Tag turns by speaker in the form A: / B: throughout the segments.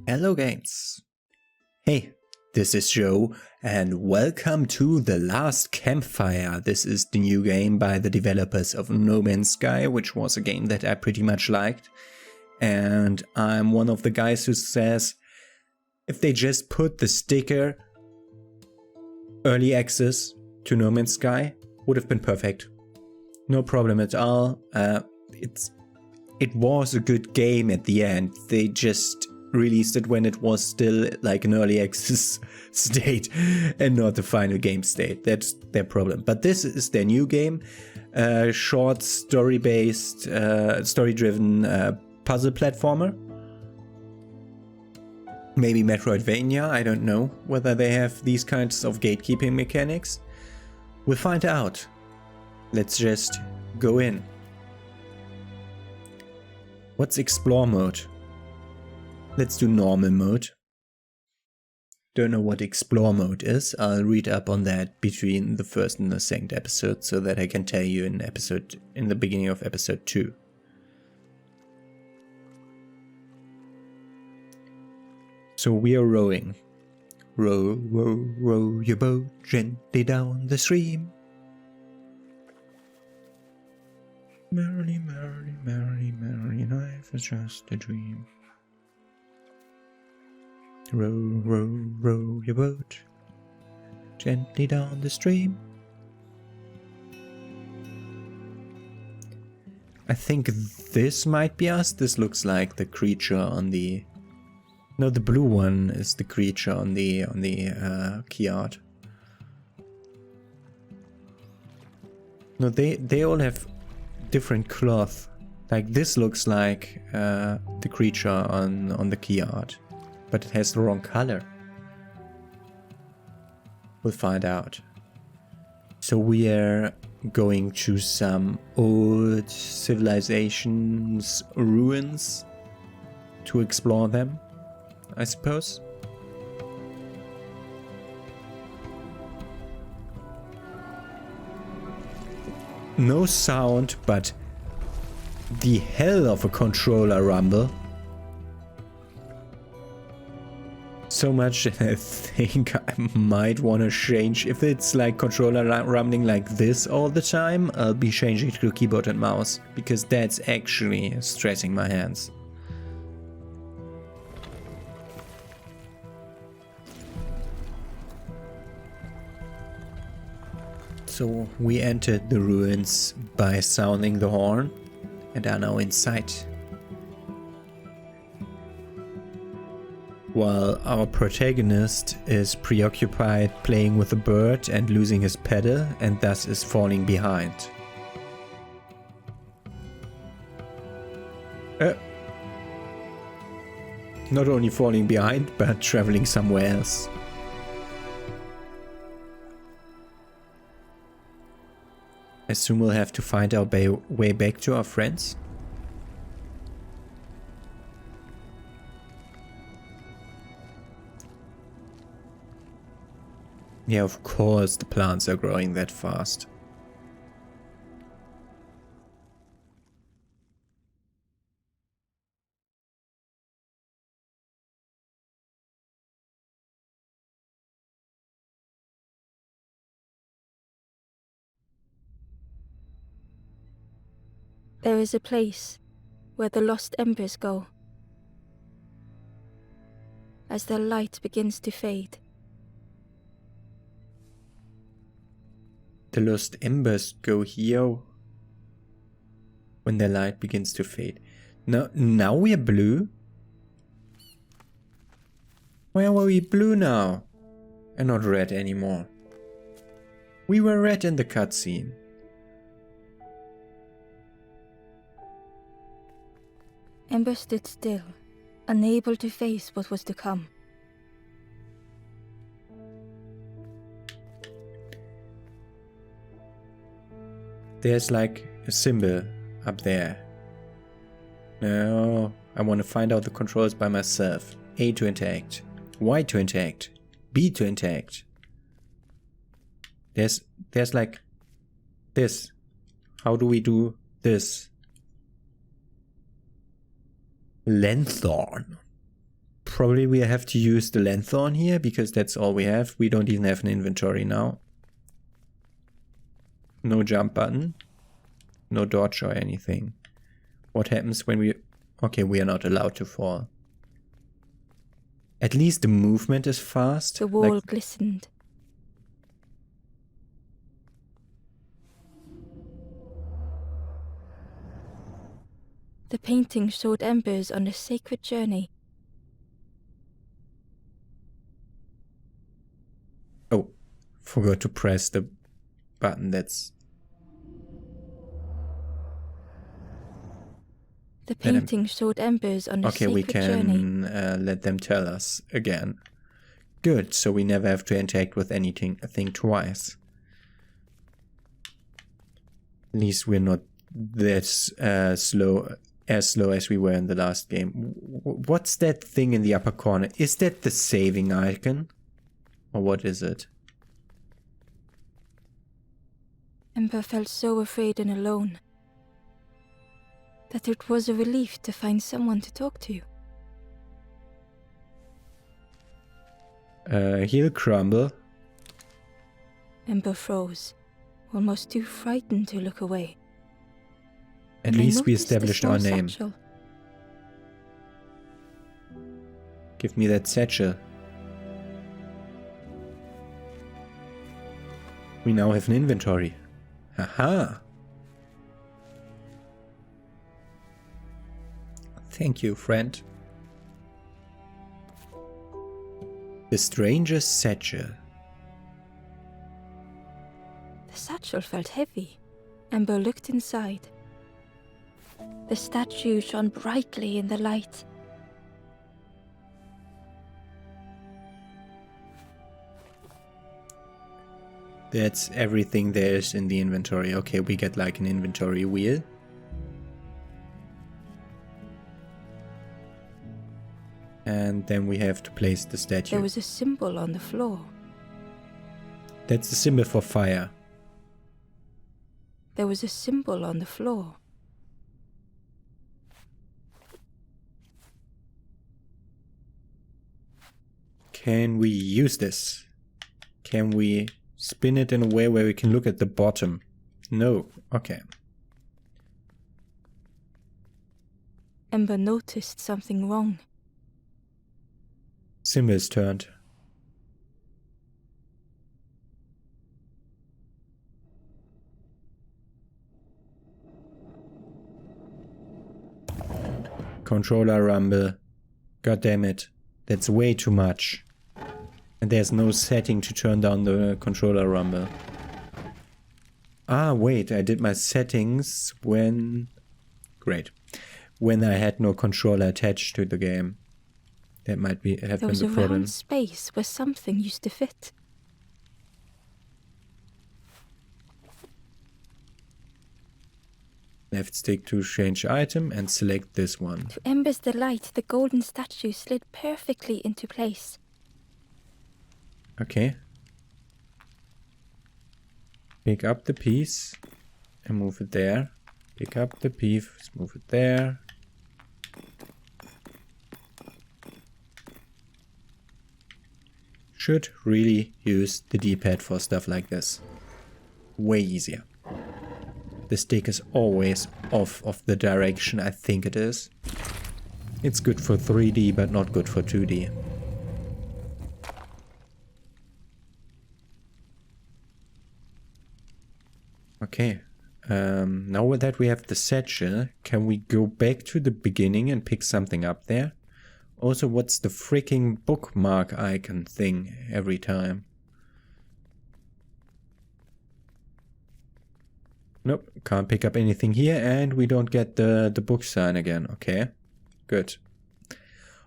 A: Hello games! Hey, this is Joe and welcome to The Last Campfire. This is the new game by the developers of No Man's Sky, which was a game that I pretty much liked. And I'm one of the guys who says if they just put the sticker early access to No Man's Sky would have been perfect. No problem at all. It was a good game at the end. They just released it when it was still like an early access state and not the final game state. That's their problem. But this is their new game, short story-based, story-driven puzzle platformer. Maybe Metroidvania, I don't know whether they have these kinds of gatekeeping mechanics. We'll find out. Let's just go in. What's explore mode? Let's do normal mode. Don't know what explore mode is. I'll read up on that between the first and the second episode so that I can tell you in the beginning of episode 2. So we are rowing. Row, row, row your boat gently down the stream. Merrily, merrily, merrily, merrily, life is just a dream. Row, row, row your boat gently down the stream. I think this might be us. This looks like the creature on the... No, the blue one is the creature on the key art. No, they all have different cloth. Like this looks like the creature on the key art, but it has the wrong color. We'll find out. So we are going to some old civilizations ruins to explore them, I suppose. No sound, but the hell of a controller rumble. So much that I think I might want to change. If it's like controller rumbling like this all the time, I'll be changing to keyboard and mouse, because that's actually stressing my hands. So we entered the ruins by sounding the horn and are now inside. While our protagonist is preoccupied playing with a bird and losing his pedal and thus is falling behind. Not only falling behind, but traveling somewhere else. I assume we'll have to find our way back to our friends. Yeah, of course the plants are growing that fast.
B: There is a place where the lost embers go. As their light begins to fade.
A: The lost embers go here when the light begins to fade. Now we are blue? Why were we blue now? And not red anymore? We were red in the cutscene.
B: Ember stood still, unable to face what was to come.
A: There's like a symbol up there. No, I want to find out the controls by myself. A to interact, Y to interact, B to interact. There's like this. How do we do this? Lanthorn. Probably we have to use the lanthorn here because that's all we have. We don't even have an inventory now. No jump button. No dodge or anything. What happens when we... Okay, we are not allowed to fall. At least the movement is fast.
B: The wall glistened. The painting showed embers on a sacred journey.
A: Oh, forgot to press the button. That's...
B: The painting showed embers on a sacred journey.
A: Okay, we can let them tell us again. Good, so we never have to interact with anything twice. At least we're not that slow as we were in the last game. What's that thing in the upper corner? Is that the saving icon? Or what is it?
B: Ember felt so afraid and alone that it was a relief to find someone to talk to.
A: He'll crumble.
B: Ember froze, almost too frightened to look away.
A: At least we established our name.
B: Satchel.
A: Give me that satchel. We now have an inventory. Haha! Thank you, friend. The stranger's satchel.
B: The satchel felt heavy. Ember looked inside. The statue shone brightly in the light.
A: That's everything there is in the inventory. Okay, we get like an inventory wheel. And then we have to place the statue.
B: There was a symbol on the floor.
A: That's the symbol for fire.
B: There was a symbol on the floor.
A: Can we use this? Can we spin it in a way where we can look at the bottom? No. Okay.
B: Ember noticed something wrong.
A: Symbol's turned. Controller rumble. God damn it. That's way too much. And there's no setting to turn down the controller rumble. Ah, wait, I did my settings when... Great. When I had no controller attached to the game. That might have been the problem.
B: There was a round space where something used to fit.
A: Left stick to change item and select this one.
B: To Ember's delight, the golden statue slid perfectly into place.
A: Okay. Pick up the piece and move it there. Pick up the piece, move it there. Should really use the D-pad for stuff like this. Way easier. The stick is always off of the direction I think it is. It's good for 3D but not good for 2D. Okay, now that we have the satchel, can we go back to the beginning and pick something up there? Also, what's the freaking bookmark icon thing every time? Nope, can't pick up anything here, and we don't get the book sign again. Okay, good.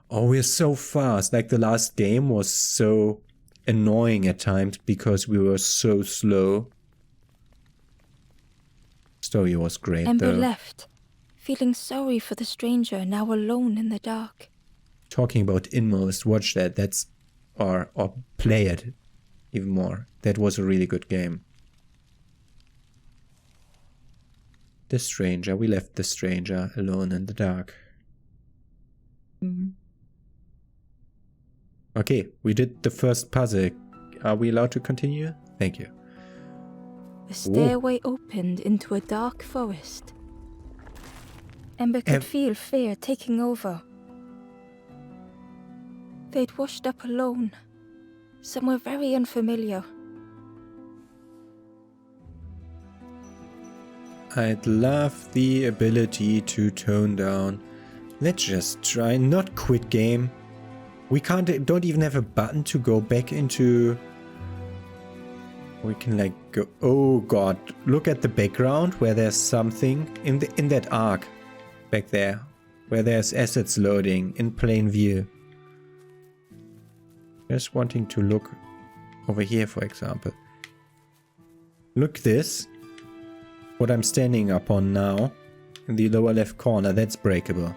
A: Oh, we're so fast. Like the last game was so annoying at times because we were so slow. Story was great
B: Ember
A: though.
B: left, feeling sorry for the stranger now alone in the dark.
A: Talking about Inmost, watch that. That's or play it even more. That was a really good game. The stranger. We left the stranger alone in the dark. Okay, we did the first puzzle. Are we allowed to continue? Thank you.
B: The stairway opened into a dark forest. Ember could feel fear taking over. They'd washed up alone, somewhere very unfamiliar.
A: I'd love the ability to tone down. Let's just try not quit game. We don't even have a button to go back into. We can like go. Oh god, look at the background where there's something in that arc back there, where there's assets loading in plain view. Just wanting to look over here, for example. Look this. What I'm standing up on now, in the lower left corner, that's breakable.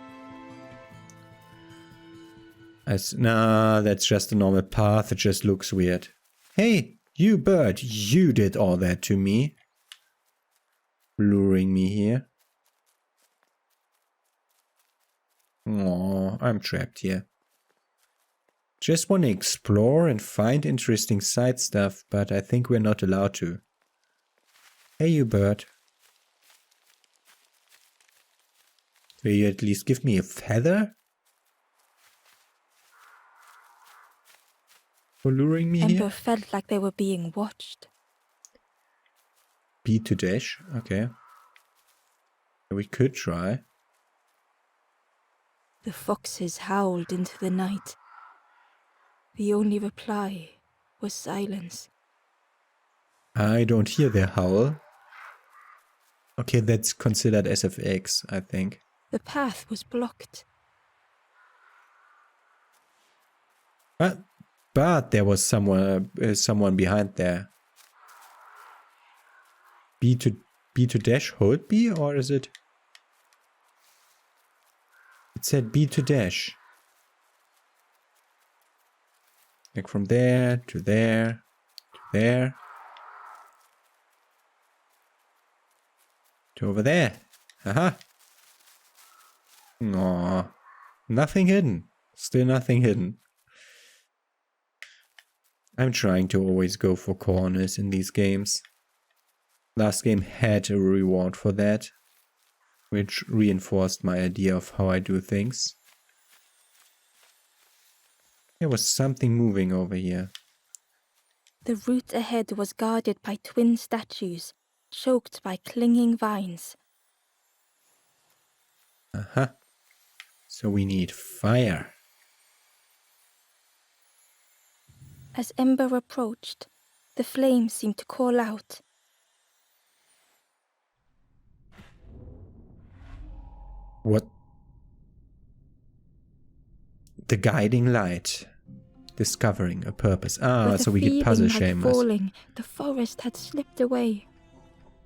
A: Nah, that's just a normal path, it just looks weird. Hey, you bird, you did all that to me. Luring me here. Aw, I'm trapped here. Just want to explore and find interesting side stuff, but I think we're not allowed to. Hey, you bird. Will you at least give me a feather? For luring me here?
B: Ember felt like they were being watched.
A: B to dash, okay. We could try.
B: The foxes howled into the night. The only reply was silence.
A: I don't hear their howl. Okay, that's considered SFX, I think.
B: The path was blocked.
A: But there was someone behind there. B to dash, hold B, or is it? It said B to dash. Like from there to there to there to over there. Haha. Aww. Nothing hidden. Still nothing hidden. I'm trying to always go for corners in these games. Last game had a reward for that, which reinforced my idea of how I do things. There was something moving over here.
B: The route ahead was guarded by twin statues, choked by clinging vines.
A: Aha. So we need fire.
B: As Ember approached, the flames seemed to call out.
A: What? The guiding light. Discovering a purpose. Ah, so we get puzzle shamers.
B: Falling, the forest had slipped away.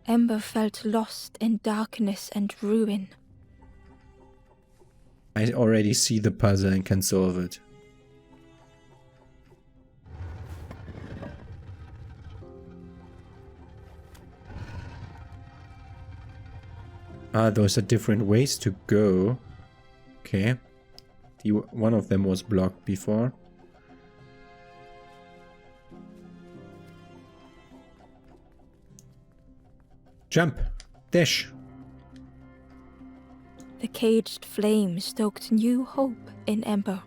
B: Ember felt lost in darkness and ruin.
A: I already see the puzzle and can solve it. Ah, those are different ways to go. Okay. One of them was blocked before. Jump! Dash!
B: The caged flame stoked new hope in Ember.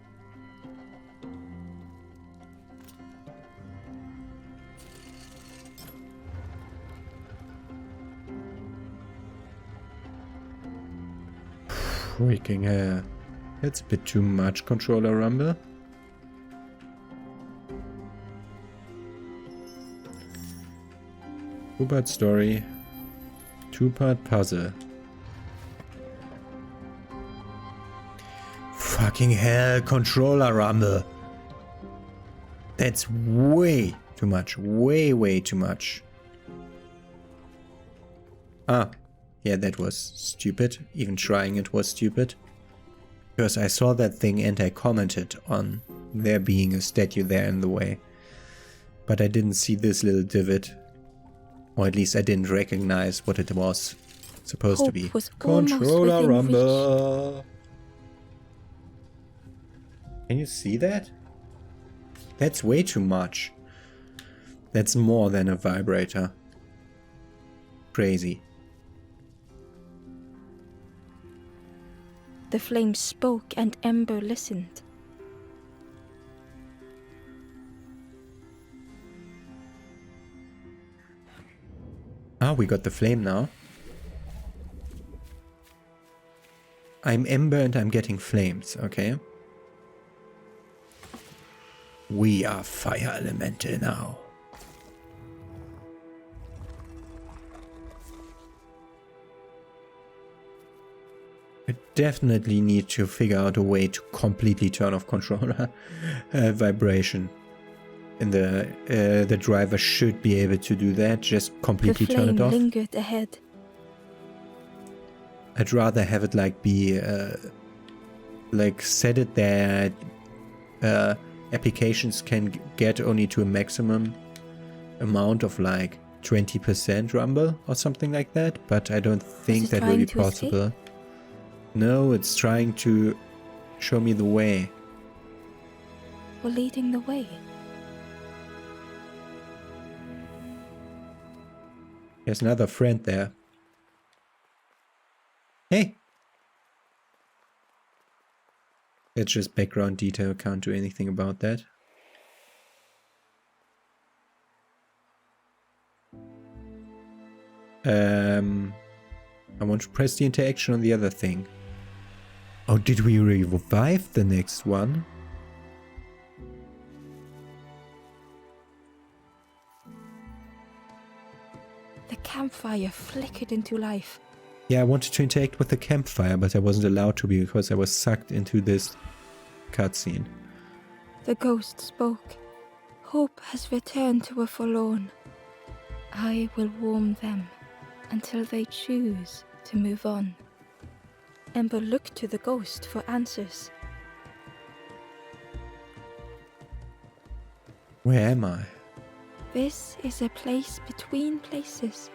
A: Freaking hell. That's a bit too much, controller rumble. Two-part story. Two-part puzzle. Fucking hell, controller rumble. That's way too much. Way too much. Ah. Yeah, that was stupid. Even trying it was stupid. Because I saw that thing and I commented on there being a statue there in the way. But I didn't see this little divot. Or at least I didn't recognize what it was supposed to be. Controller rumble. Can you see that? That's way too much. That's more than a vibrator. Crazy.
B: The flame spoke and Ember listened.
A: Ah, we got the flame now. I'm Ember and I'm getting flames, okay. We are fire elemental now. I definitely need to figure out a way to completely turn off controller vibration. And the driver should be able to do that, just completely turn it off.
B: The flame lingered ahead.
A: I'd rather have it like be, like set it that applications can get only to a maximum amount of like 20% rumble or something like that, but I don't think that will be possible. Escape? No, it's trying to show me the way.
B: We're leading the way.
A: There's another friend there. Hey! It's just background detail, can't do anything about that. I want to press the interaction on the other thing. Oh, did we revive the next one?
B: The campfire flickered into life.
A: Yeah, I wanted to interact with the campfire, but I wasn't allowed to because I was sucked into this cutscene.
B: The ghost spoke. Hope has returned to a forlorn. I will warm them until they choose to move on. Ember looked to the ghost for answers.
A: Where am I?
B: This is a place between places,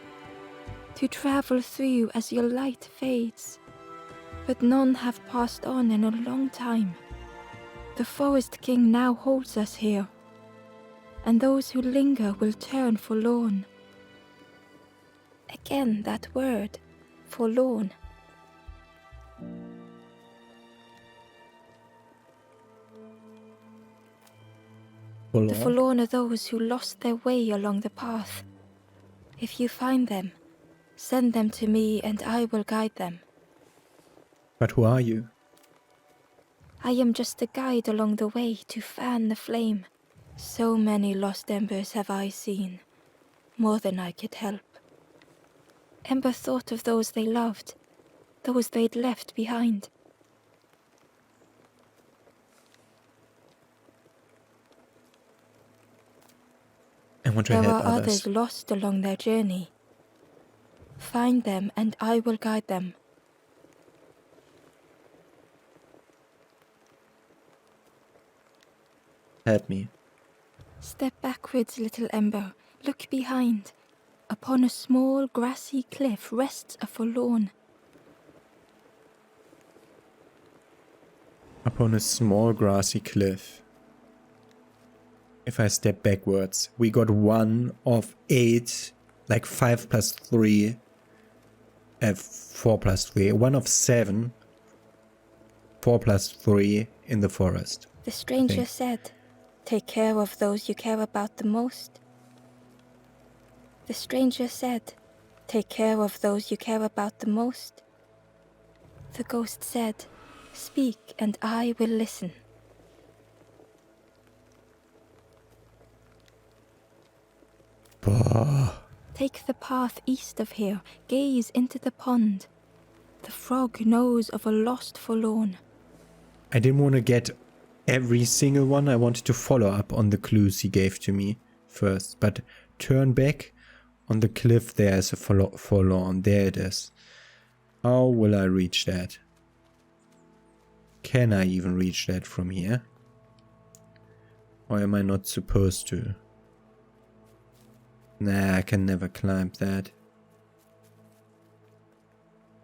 B: to travel through as your light fades. But none have passed on in a long time. The Forest King now holds us here, and those who linger will turn forlorn. Again that word, forlorn. The forlorn are those who lost their way along the path. If you find them, send them to me and I will guide them.
A: But who are you?
B: I am just a guide along the way to fan the flame. So many lost embers have I seen, more than I could help. Ember thought of those they loved, those they'd left behind.
A: I want to help others.
B: There are others lost along their journey. Find them and I will guide them.
A: Help me.
B: Step backwards, little Ember. Look behind. Upon a small grassy cliff rests a forlorn.
A: Upon a small grassy cliff. If I step backwards, we got 1 of 8, like 5 plus 3, 4 plus 3, 1 of 7, 4 plus 3 in the forest.
B: The stranger said, "Take care of those you care about the most." The stranger said, "Take care of those you care about the most." The ghost said, "Speak and I will listen." Take the path east of here, gaze into the pond. The frog knows of a lost forlorn.
A: I didn't want to get every single one. I wanted to follow up on the clues he gave to me first. But turn back. On the cliff there's a forlorn. There it is. How will I reach that? Can I even reach that from here? Or am I not supposed to? Nah, I can never climb that.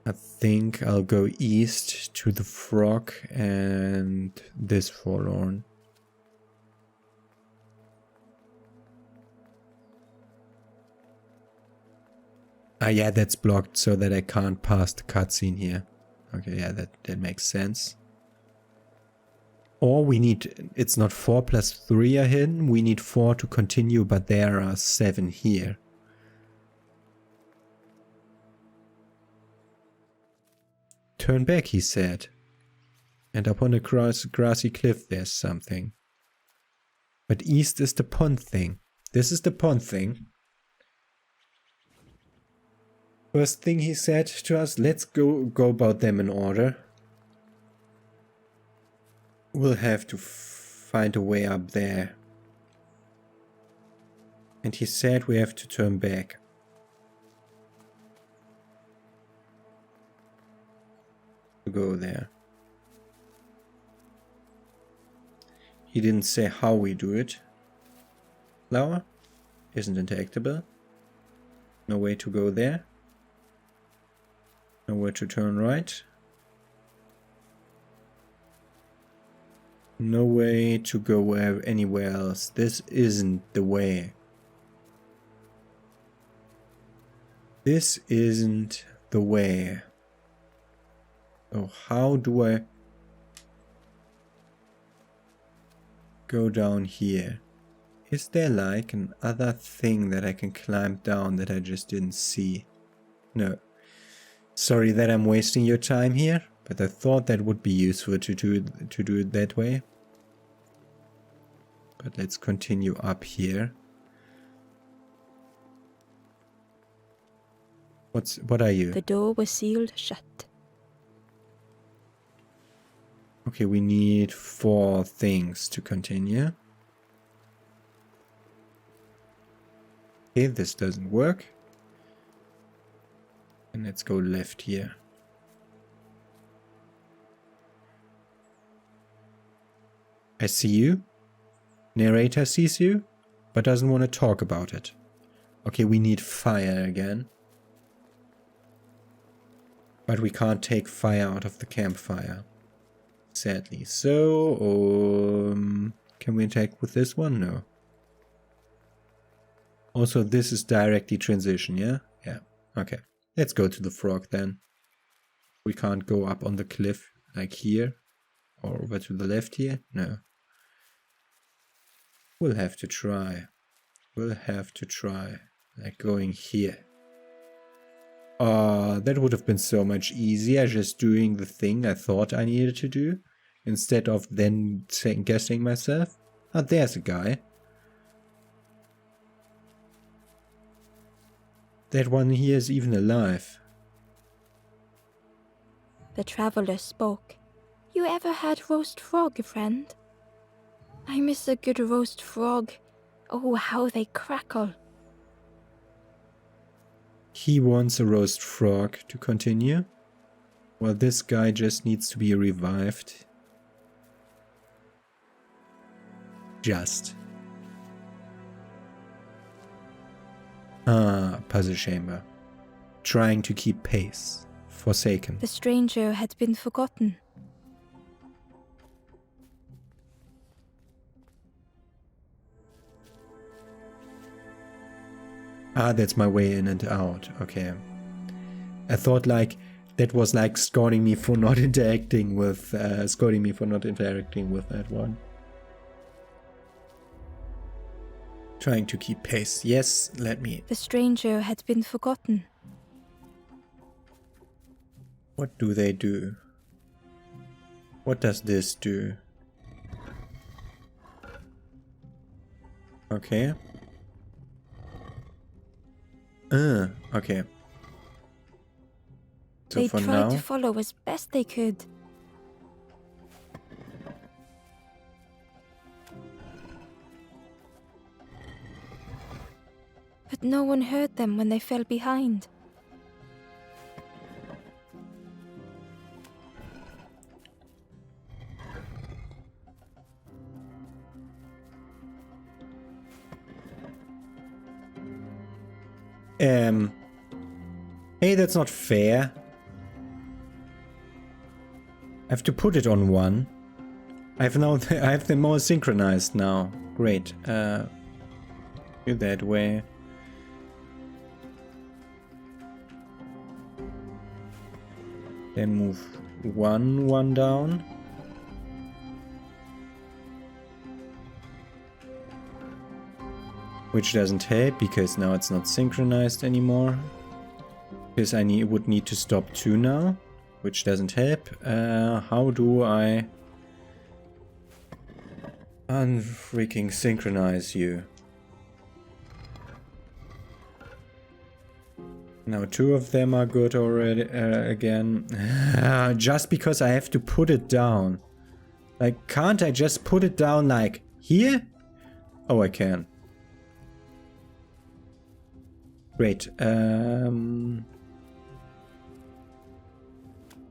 A: I think I'll go east to the frog and this forlorn. Ah, yeah, that's blocked so that I can't pass the cutscene here. Okay, yeah, that makes sense. Or we need, it's not 4 plus 3 are hidden, we need 4 to continue, but there are 7 here. Turn back, he said. And up on a grassy cliff there's something. But east is the pond thing. This is the pond thing. First thing he said to us, let's go about them in order. We'll have to find a way up there. And he said we have to turn back. To go there. He didn't say how we do it. Flower isn't interactable. No way to go there. Nowhere to turn right. No way to go anywhere else. This isn't the way. This isn't the way. So how do I go down here? Is there like another thing that I can climb down that I just didn't see? No. Sorry that I'm wasting your time here, but I thought that would be useful to do it that way. But let's continue up here. What are you?
B: The door was sealed shut.
A: Okay, we need 4 things to continue. Okay, this doesn't work. And let's go left here. I see you. Narrator sees you, but doesn't want to talk about it. Okay, we need fire again. But we can't take fire out of the campfire. Sadly. So, can we attack with this one? No. Also, this is directly transition, yeah? Yeah. Okay. Let's go to the frog then. We can't go up on the cliff like here. Or over to the left here? No. We'll have to try. We'll have to try. Like going here. That would have been so much easier just doing the thing I thought I needed to do. Instead of then guessing myself. Ah, there's a guy. That one here is even alive.
B: The traveler spoke. You ever had roast frog, friend? I miss a good roast frog. Oh, how they crackle.
A: He wants a roast frog to continue. Well, this guy just needs to be revived. Just. Ah, puzzle chamber. Trying to keep pace. Forsaken.
B: The stranger had been forgotten.
A: Ah, that's my way in and out. Okay. I thought like that was like scolding me for not interacting with that one. Trying to keep pace. Yes, let me.
B: The stranger had been forgotten.
A: What do they do? What does this do? Okay. Okay. So
B: They
A: for
B: tried
A: now,
B: to follow as best they could. But no one heard them when they fell behind.
A: Hey, that's not fair. I have to put it on 1. I have them more synchronized now. Great. Do that way. Then move one down. Which doesn't help because now it's not synchronized anymore. Because I would need to stop 2 now, which doesn't help. How do I unfreaking synchronize you? Now 2 of them are good already again. Just because I have to put it down. Like, can't I just put it down like here? Oh, I can. Great.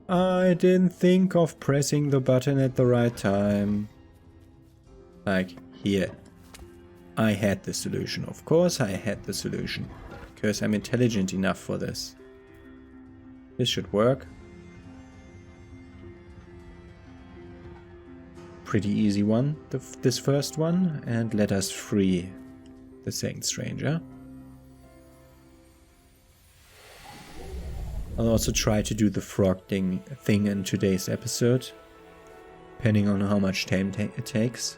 A: I didn't think of pressing the button at the right time. Like, here. I had the solution. Of course I had the solution. Because I'm intelligent enough for this. This should work. Pretty easy one, this first one. And let us free the second stranger. I'll also try to do the frog thing in today's episode, depending on how much time it takes.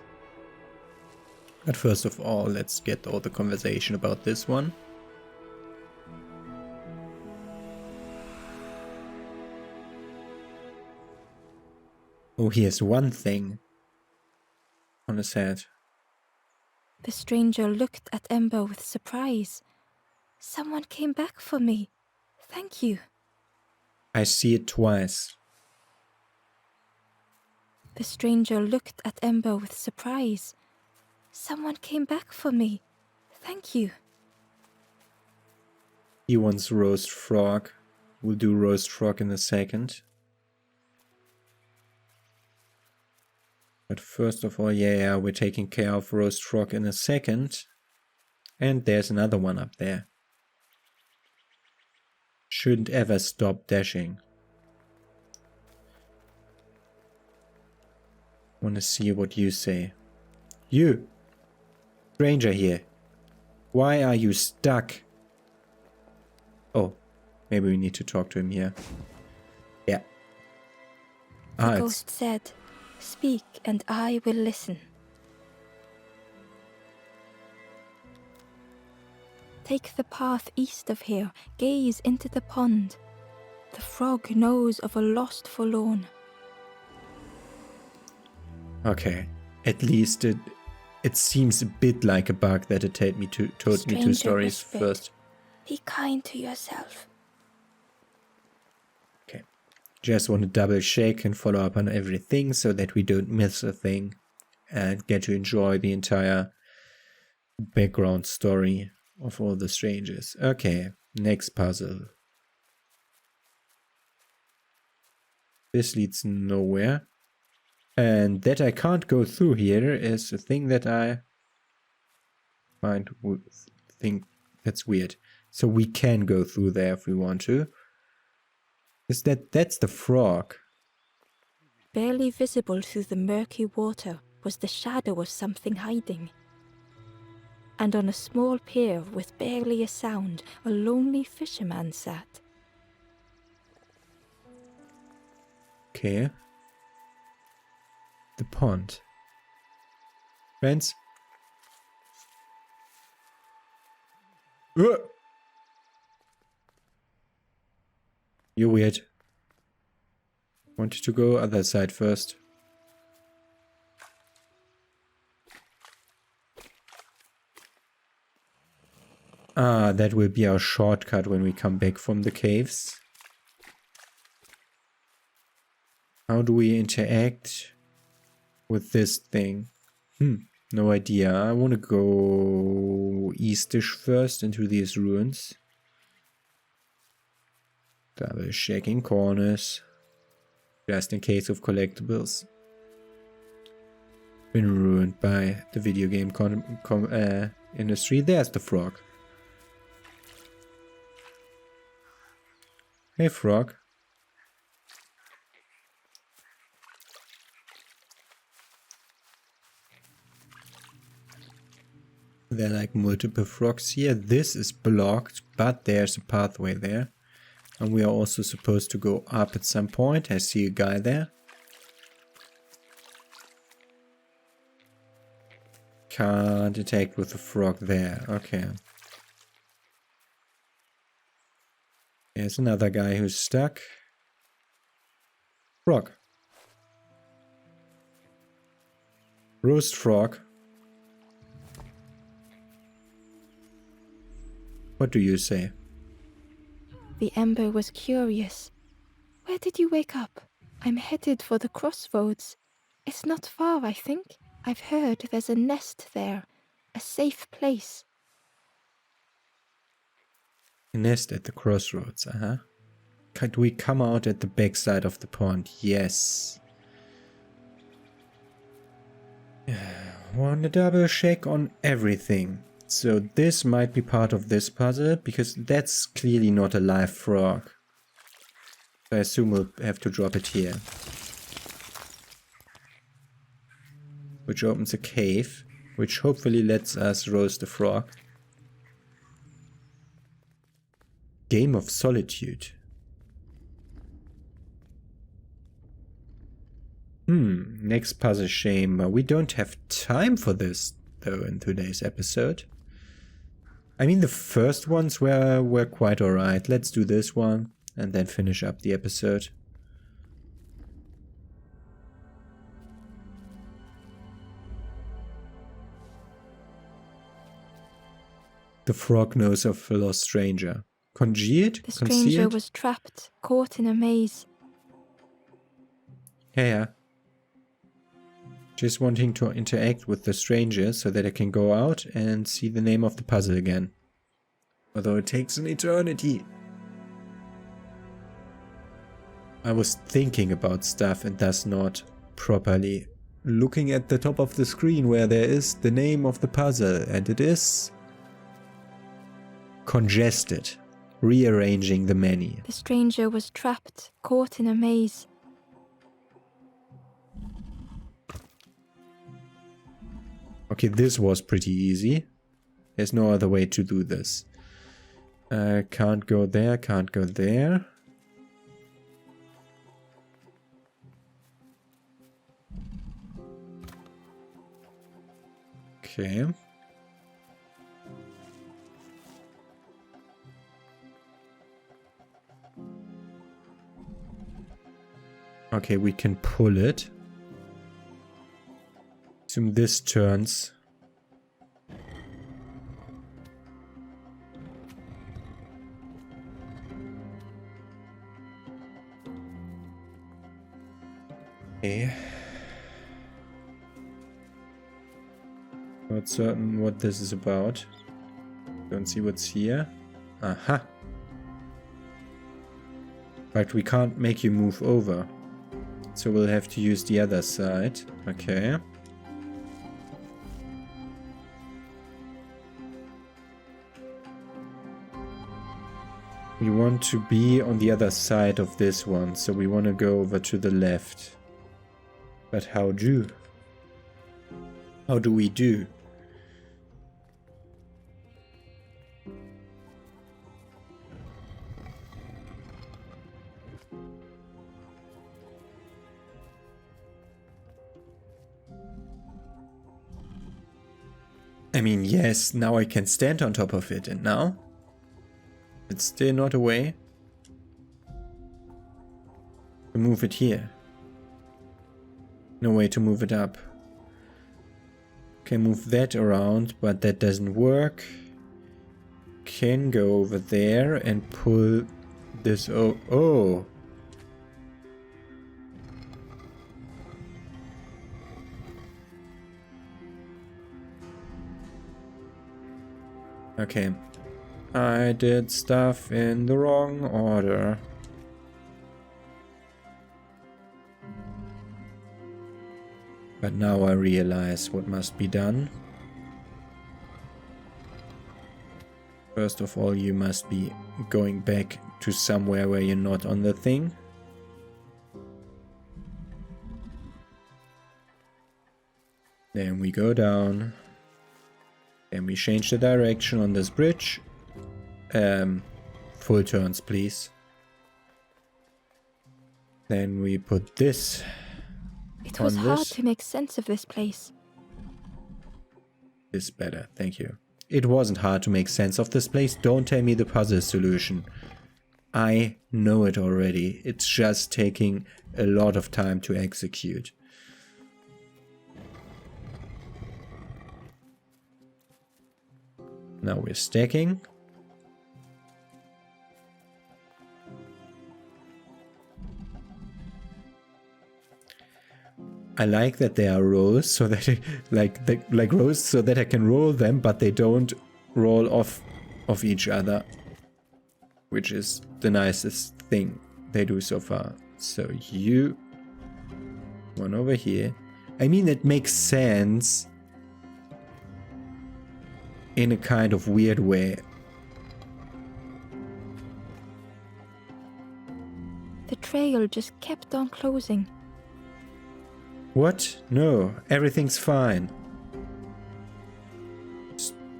A: But first of all, let's get all the conversation about this one. Oh, here's one thing on his head.
B: The stranger looked at Ember with surprise. Someone came back for me. Thank you.
A: I see it twice.
B: The stranger looked at Ember with surprise. Someone came back for me. Thank you.
A: He wants roast frog. We'll do roast frog in a second. But first of all, yeah, we're taking care of roast frog in a second. And there's another one up there. Shouldn't ever stop dashing. Want to see what you say. You! Stranger here. Why are you stuck? Oh, maybe we need to talk to him here. Yeah.
B: The ghost said, "Speak and I will listen." Take the path east of here, gaze into the pond. The frog knows of a lost forlorn.
A: Okay, at least it seems a bit like a bug that it told me 2 stories
B: whispered,
A: first.
B: Be kind to yourself.
A: Okay, just want to double check and follow up on everything so that we don't miss a thing and get to enjoy the entire background story of all the strangers. Okay, next puzzle. This leads nowhere. And that I can't go through here is a thing that I think that's weird. So we can go through there if we want to. That's the frog.
B: Barely visible through the murky water was the shadow of something hiding. And on a small pier with barely a sound, a lonely fisherman sat.
A: Okay. The pond. Friends? You're weird. Wanted to go other side first. Ah, that will be our shortcut when we come back from the caves. How do we interact with this thing? No idea. I want to go eastish first into these ruins. Double checking corners. Just in case of collectibles. Been ruined by the video game industry. There's the frog. Hey frog. There are like multiple frogs here. This is blocked, but there's a pathway there. And we are also supposed to go up at some point. I see a guy there. Can't attack with the frog there. Okay. There's another guy who's stuck. Frog. Roast frog. What do you say?
B: The Ember was curious. Where did you wake up? I'm headed for the crossroads. It's not far, I think. I've heard there's a nest there. A safe place.
A: A nest at the crossroads, Could we come out at the backside of the pond? Yes. Want a double check on everything. So this might be part of this puzzle, because that's clearly not a live frog. I assume we'll have to drop it here. Which opens a cave, which hopefully lets us roast the frog. Game of Solitude. Next puzzle chamber. We don't have time for this, though, in today's episode. I mean, the first ones were quite alright. Let's do this one and then finish up the episode. The frog knows of a lost stranger. Congealed?
B: The stranger
A: Concealed?
B: was trapped, caught in a maze.
A: Yeah. Just wanting to interact with the stranger so that I can go out and see the name of the puzzle again. Although it takes an eternity. I was thinking about stuff and thus not properly looking at the top of the screen where there is the name of the puzzle, and it is congested, rearranging the menu.
B: The stranger was trapped, caught in a maze.
A: Okay, this was pretty easy. There's no other way to do this. Can't go there, can't go there. Okay. Okay, we can pull it. Assume this turns. Okay. Not certain what this is about. Don't see what's here. Aha. But we can't make you move over. So we'll have to use the other side. Okay. We want to be on the other side of this one, so we want to go over to the left. But how do? How do we do? I mean, yes, now I can stand on top of it, and now? It's still not a way to move it here. No way to move it up. Can move that around, but that doesn't work. Can go over there and pull this. Oh. Okay. I did stuff in the wrong order. But now I realize what must be done. First of all, you must be going back to somewhere where you're not on the thing. Then we go down. Then we change the direction on this bridge. Full turns, please. Then we put this.
B: It was hard to make sense of this place.
A: This better, thank you. It wasn't hard to make sense of this place. Don't tell me the puzzle solution. I know it already. It's just taking a lot of time to execute. Now we're stacking. I like that they are rows, so that like rows, so that I can roll them, but they don't roll off of each other, which is the nicest thing they do so far. So you, one over here. I mean, it makes sense in a kind of weird way.
B: The trail just kept on closing.
A: What? No, everything's fine.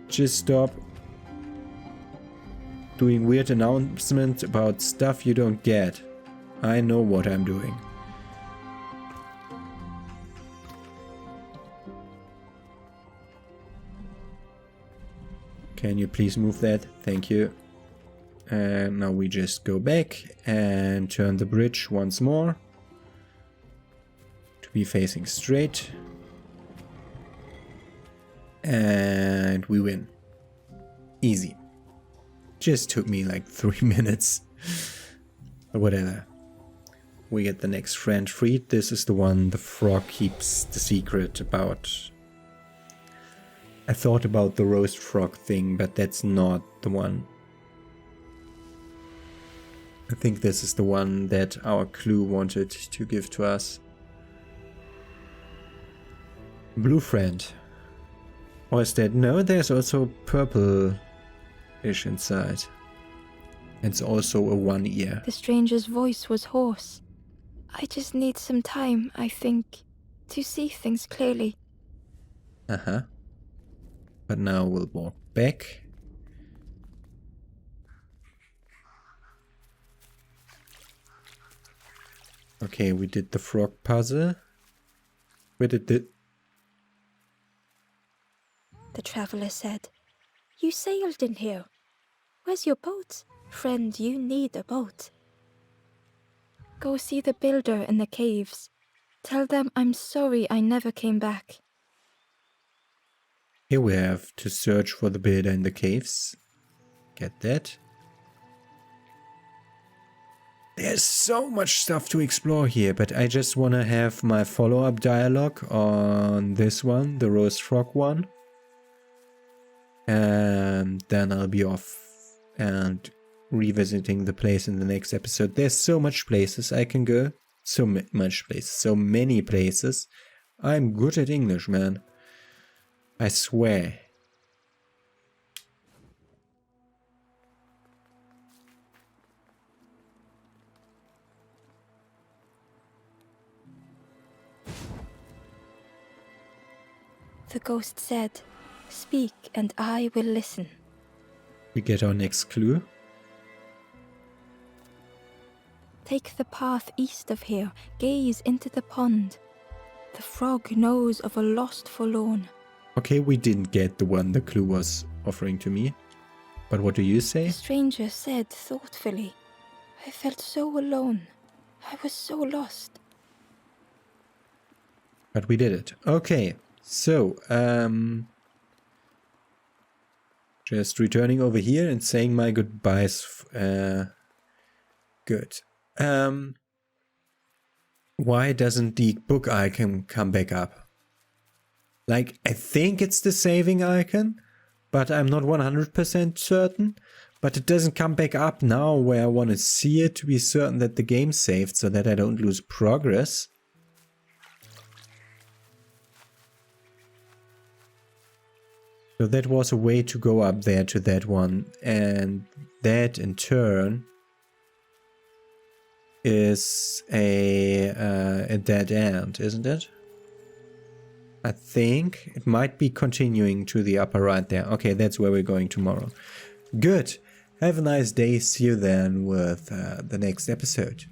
A: Just stop doing weird announcements about stuff you don't get. I know what I'm doing. Can you please move that? Thank you. And now we just go back and turn the bridge once more. Be facing straight, and we win. Easy. Just took me like 3 minutes, but whatever. We get the next friend freed. This is the one the frog keeps the secret about. I thought about the roast frog thing, but that's not the one. I think this is the one that our clue wanted to give to us. Blue friend. Or is that? No, there's also purple-ish inside. It's also a one ear.
B: The stranger's voice was hoarse. I just need some time, I think, to see things clearly.
A: Uh-huh. But now we'll walk back. Okay, we did the frog puzzle. Where did
B: The traveler said, "You sailed in here. Where's your boat? Friend, you need a boat. Go see the builder in the caves. Tell them I'm sorry I never came back."
A: Here we have to search for the builder in the caves. Get that. There's so much stuff to explore here, but I just want to have my follow-up dialogue on this one, the roast frog one. And then I'll be off and revisiting the place in the next episode. There's so much places I can go. So much places. So many places. I'm good at English, man. I swear.
B: The ghost said, "Speak and I will listen."
A: We get our next clue.
B: Take the path east of here, gaze into the pond. The frog knows of a lost forlorn.
A: Okay, we didn't get the one the clue was offering to me. But what do you say?
B: The stranger said thoughtfully, "I felt so alone. I was so lost."
A: But we did it. Okay, so, just returning over here and saying my goodbyes. Good. Why doesn't the book icon come back up? Like, I think it's the saving icon, but I'm not 100% certain. But it doesn't come back up now where I want to see it to be certain that the game saved so that I don't lose progress. So that was a way to go up there to that one, and that in turn is a dead end, isn't it? I think it might be continuing to the upper right there. Okay, that's where we're going tomorrow. Good. Have a nice day. See you then with the next episode.